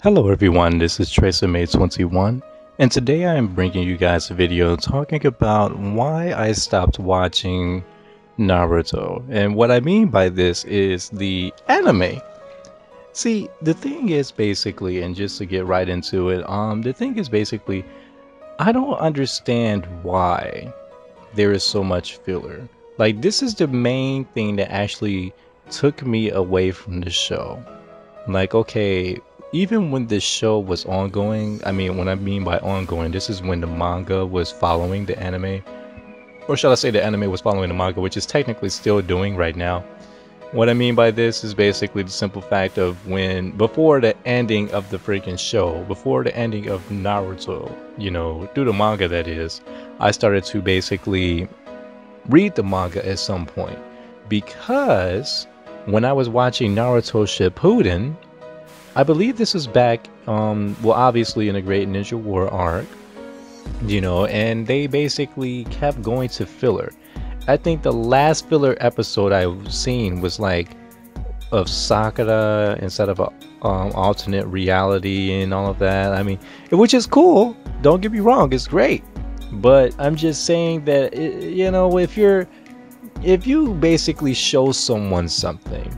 Hello everyone, this is TracerMate21, and today I am bringing you guys a video talking about why I stopped watching Naruto. And what I mean by this is the anime. See, the thing is basically, and just to get right into it, the thing is basically, I don't understand why there is so much filler. Like, this is the main thing that actually took me away from the show. Like, okay, even when this show was ongoing, I mean, what I mean by ongoing, this is when the manga was following the anime. Or shall I say the anime was following the manga, which is technically still doing right now. What I mean by this is basically the simple fact of when, before the ending of the freaking show, before the ending of Naruto, through the manga that is, I started to basically read the manga at some point. Because when I was watching Naruto Shippuden, I believe this was back, well, obviously in the Great Ninja War arc, and they basically kept going to filler. I think the last filler episode I've seen was like of Sakura instead of a alternate reality and all of that. I mean, which is cool. Don't get me wrong, it's great. But I'm just saying that if you basically show someone something,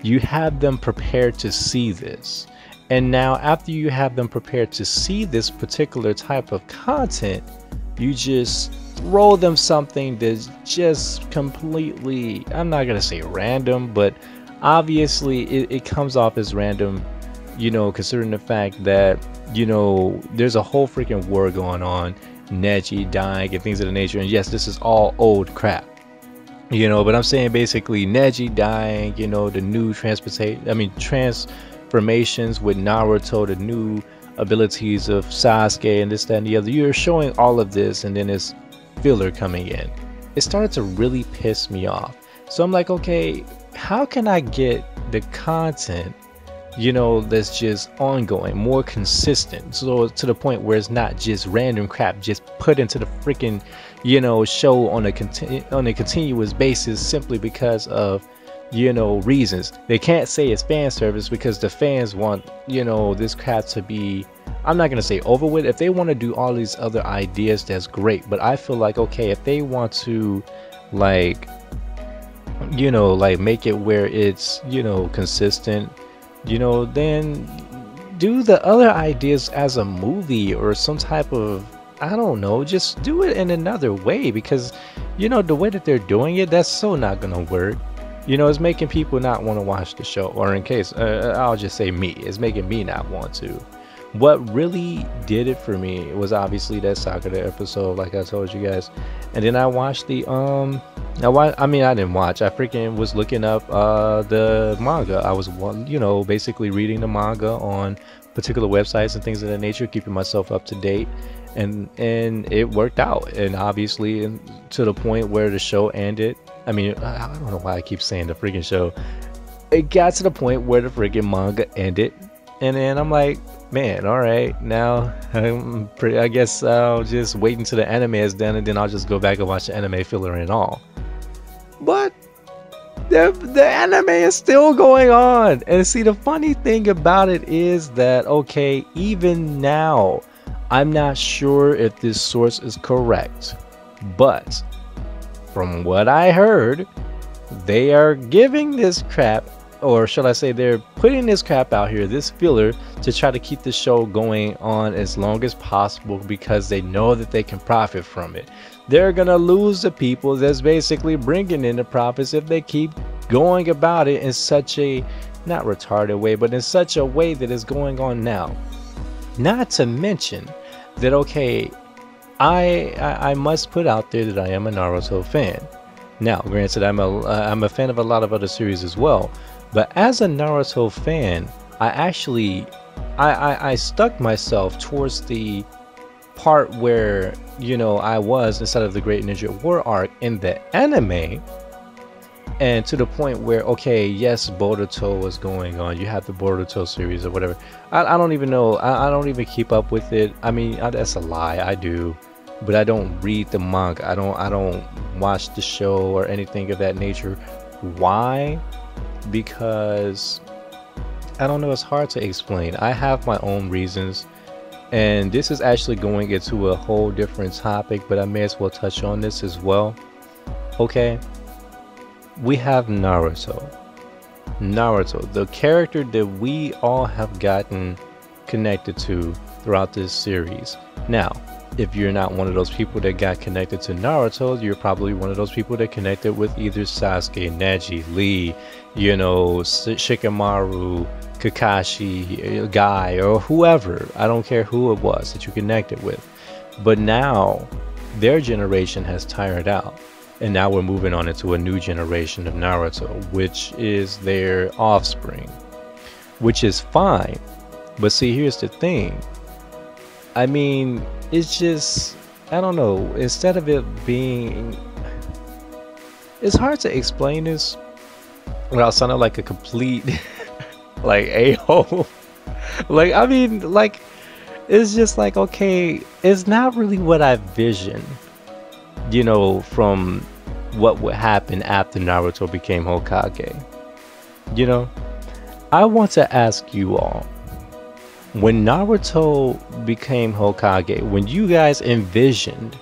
you have them prepared to see this. And now after you have them prepared to see this particular type of content, you just throw them something that's just completely, I'm not gonna say random, but obviously it comes off as random, considering the fact that, there's a whole freaking war going on, Neji dying and things of the nature. And yes, this is all old crap. But I'm saying basically Neji dying, the new transformations with Naruto, the new abilities of Sasuke and this, that, and the other. You're showing all of this, and then it's filler coming in. It started to really piss me off. So I'm like, okay, how can I get the content, that's just ongoing, more consistent, so to the point where it's not just random crap just put into the freaking show on a continuous basis simply because of reasons. They can't say it's fan service because the fans want this crap to be, I'm not gonna say over with. If they want to do all these other ideas, that's great, but I feel like, okay, if they want to like make it where it's consistent, then do the other ideas as a movie or some type of, I don't know, just do it in another way, because the way that they're doing it, that's so not gonna work. It's making people not want to watch the show, or in case I'll just say me, it's making me not want to. What really did it for me was obviously that Sakura episode, like I told you guys. And then I watched the I didn't watch, I freaking was looking up the manga. I was basically reading the manga on particular websites and things of that nature, keeping myself up to date, and it worked out. And obviously to the point where the show ended, I mean, I don't know why I keep saying the freaking show. It got to the point where the freaking manga ended, and then I'm like, man, all right, now I guess I'll just wait until the anime is done, and then I'll just go back and watch the anime filler and all. But the anime is still going on. And see, the funny thing about it is that, okay, even now, I'm not sure if this source is correct, but from what I heard, they are giving this crap, or shall I say they're putting this crap out here, this filler, to try to keep the show going on as long as possible, because they know that they can profit from it. They're gonna lose the people that's basically bringing in the profits if they keep going about it in such a, not retarded way, but in such a way that is going on now. Not to mention that, okay, I must put out there that I am a Naruto fan. Now, granted, I'm a fan of a lot of other series as well, but as a Naruto fan, I actually I stuck myself towards the part where I was inside of the Great Ninja War arc in the anime, and to the point where, okay, yes, Boruto was going on. You have the Boruto series or whatever. I don't even know. I don't even keep up with it. I mean, that's a lie. I do, but I don't read the manga. I don't watch the show or anything of that nature. Why? Because I don't know, it's hard to explain. I have my own reasons, and this is actually going into a whole different topic, but I may as well touch on this as well. Okay, we have Naruto. Naruto, the character that we all have gotten connected to throughout this series. Now, if you're not one of those people that got connected to Naruto, you're probably one of those people that connected with either Sasuke, Neji, Lee, Shikamaru, Kakashi, Guy, or whoever. I don't care who it was that you connected with. But now, their generation has tired out. And now we're moving on into a new generation of Naruto, which is their offspring. Which is fine. But see, here's the thing. I mean, it's just, I don't know, instead of it being, it's hard to explain this without sounding like a complete, like, a-hole. Like, I mean, like, it's just like, okay, it's not really what I visioned, from what would happen after Naruto became Hokage. I want to ask you all, when Naruto became Hokage, when you guys envisioned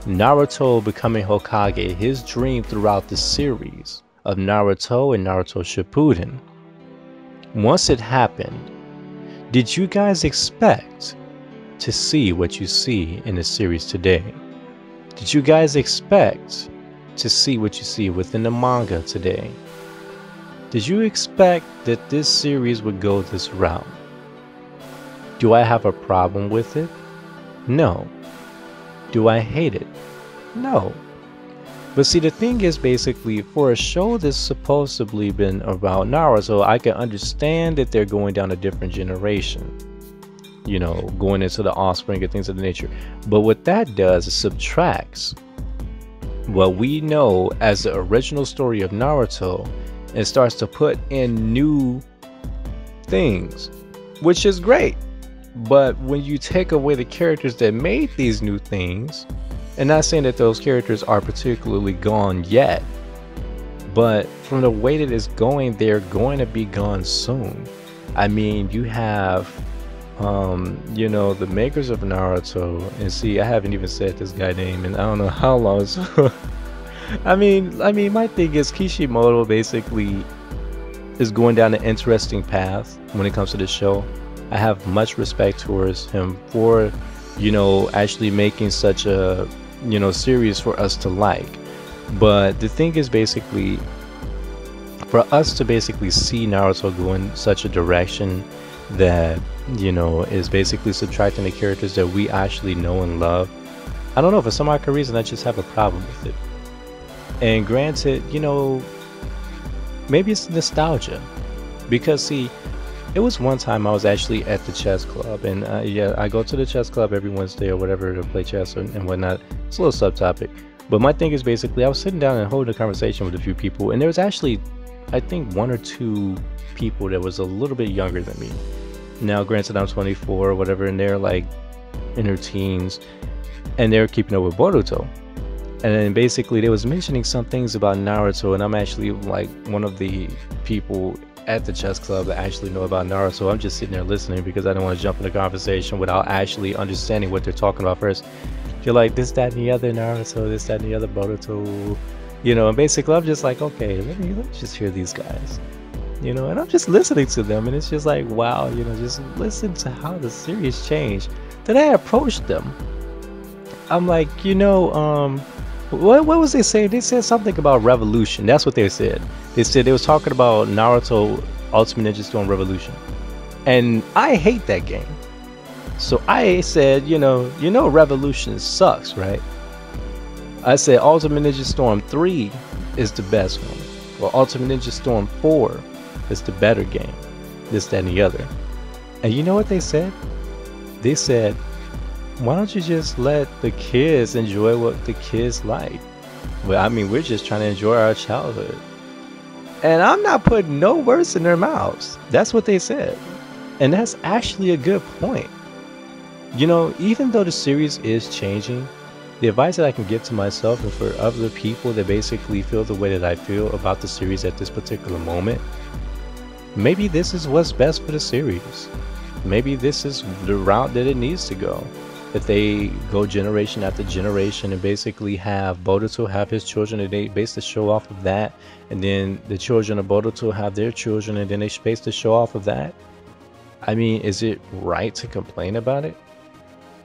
Naruto becoming Hokage, his dream throughout the series of Naruto and Naruto Shippuden, once it happened, did you guys expect to see what you see in the series today? Did you guys expect to see what you see within the manga today? Did you expect that this series would go this route? Do I have a problem with it? No. Do I hate it? No. But see, the thing is, basically, for a show that's supposedly been about Naruto, I can understand that they're going down a different generation. Going into the offspring and things of the nature. But what that does is subtracts what we know as the original story of Naruto and starts to put in new things, which is great. But when you take away the characters that made these new things, and not saying that those characters are particularly gone yet, but from the way that it's going, they're going to be gone soon. I mean, you have the makers of Naruto, and see, I haven't even said this guy's name and I don't know how long. So I mean my thing is, Kishimoto basically is going down an interesting path when it comes to this show. I have much respect towards him for actually making such a series for us to like. But the thing is, basically, for us to basically see Naruto go in such a direction that is basically subtracting the characters that we actually know and love, I don't know, for some odd reason I just have a problem with it. And granted, maybe it's nostalgia, because see, it was one time I was actually at the chess club, and I go to the chess club every Wednesday or whatever to play chess and whatnot. It's a little subtopic, but my thing is, basically, I was sitting down and holding a conversation with a few people, and there was actually, I think, one or two people that was a little bit younger than me. Now, granted, I'm 24 or whatever, and they're like in their teens, and they're keeping up with Boruto. And then basically they was mentioning some things about Naruto, and I'm actually like one of the people at the chess club that actually know about Naruto. I'm just sitting there listening because I don't want to jump in the conversation without actually understanding what they're talking about first. You're like, this, that, and the other Naruto, this, that, and the other Boruto, and basically I'm just like, okay, let me just hear these guys, and I'm just listening to them, and it's just like, wow, just listen to how the series changed. Then I approached them. I'm like, what was they saying? They said something about Revolution. That's what they said. They said they was talking about Naruto Ultimate Ninja Storm Revolution. And I hate that game. So I said, Revolution sucks, right? I said Ultimate Ninja Storm 3 is the best one. Or Ultimate Ninja Storm 4 is the better game. This, that, and the other. And you know what they said? They said, why don't you just let the kids enjoy what the kids like? Well, I mean, we're just trying to enjoy our childhood. And I'm not putting no words in their mouths. That's what they said. And that's actually a good point. Even though the series is changing, the advice that I can give to myself and for other people that basically feel the way that I feel about the series at this particular moment Maybe this is what's best for the series. Maybe this is the route that it needs to go. If they go generation after generation and basically have Boruto have his children and they base the show off of that, and then the children of Boruto have their children and then they base the show off of that. I mean, is it right to complain about it?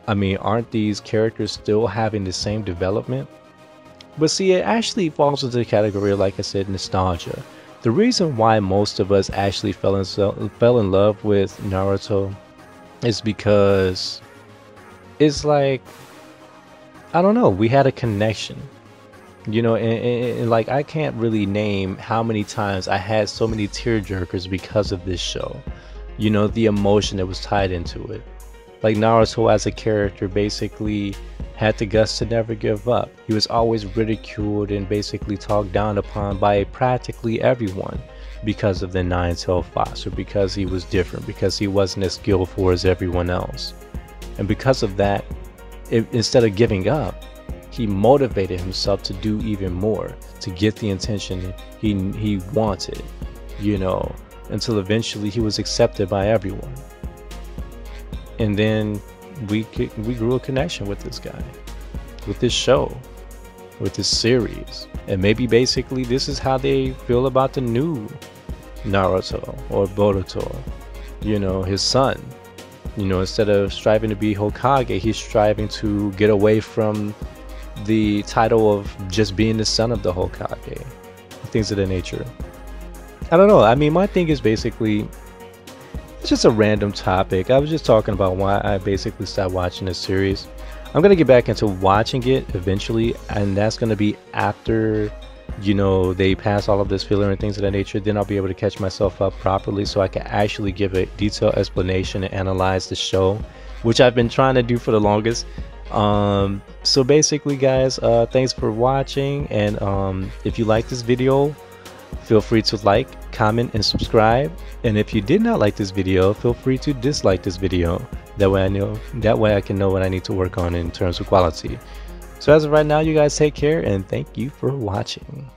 I mean, aren't these characters still having the same development? But see, it actually falls into the category of, like I said, nostalgia. The reason why most of us actually fell in love with Naruto is because it's like, I don't know, we had a connection. You know, and like I can't really name how many times I had so many tearjerkers because of this show. You know, the emotion that was tied into it. Like Naruto as a character basically had the guts to never give up. He was always ridiculed and basically talked down upon by practically everyone because of the nine-tailed fox, or because he was different, because he wasn't as skillful as everyone else. And because of that, instead of giving up, he motivated himself to do even more, to get the attention he wanted, you know, until eventually he was accepted by everyone. And then we grew a connection with this guy, with this show, with this series. And maybe basically this is how they feel about the new Naruto or Boruto, you know, his son. You know, instead of striving to be Hokage, he's striving to get away from the title of just being the son of the Hokage, things of that nature. I don't know. I mean, my thing is basically, it's just a random topic. I was just talking about why I basically stopped watching this series. I'm gonna get back into watching it eventually, and that's gonna be after, you know, they pass all of this filler and things of that nature. Then I'll be able to catch myself up properly so I can actually give a detailed explanation and analyze the show, which I've been trying to do for the longest. So basically guys, thanks for watching, and if you like this video, feel free to like, comment, and subscribe. And if you did not like this video, feel free to dislike this video. That way I can know what I need to work on in terms of quality. So as of right now, you guys take care, and thank you for watching.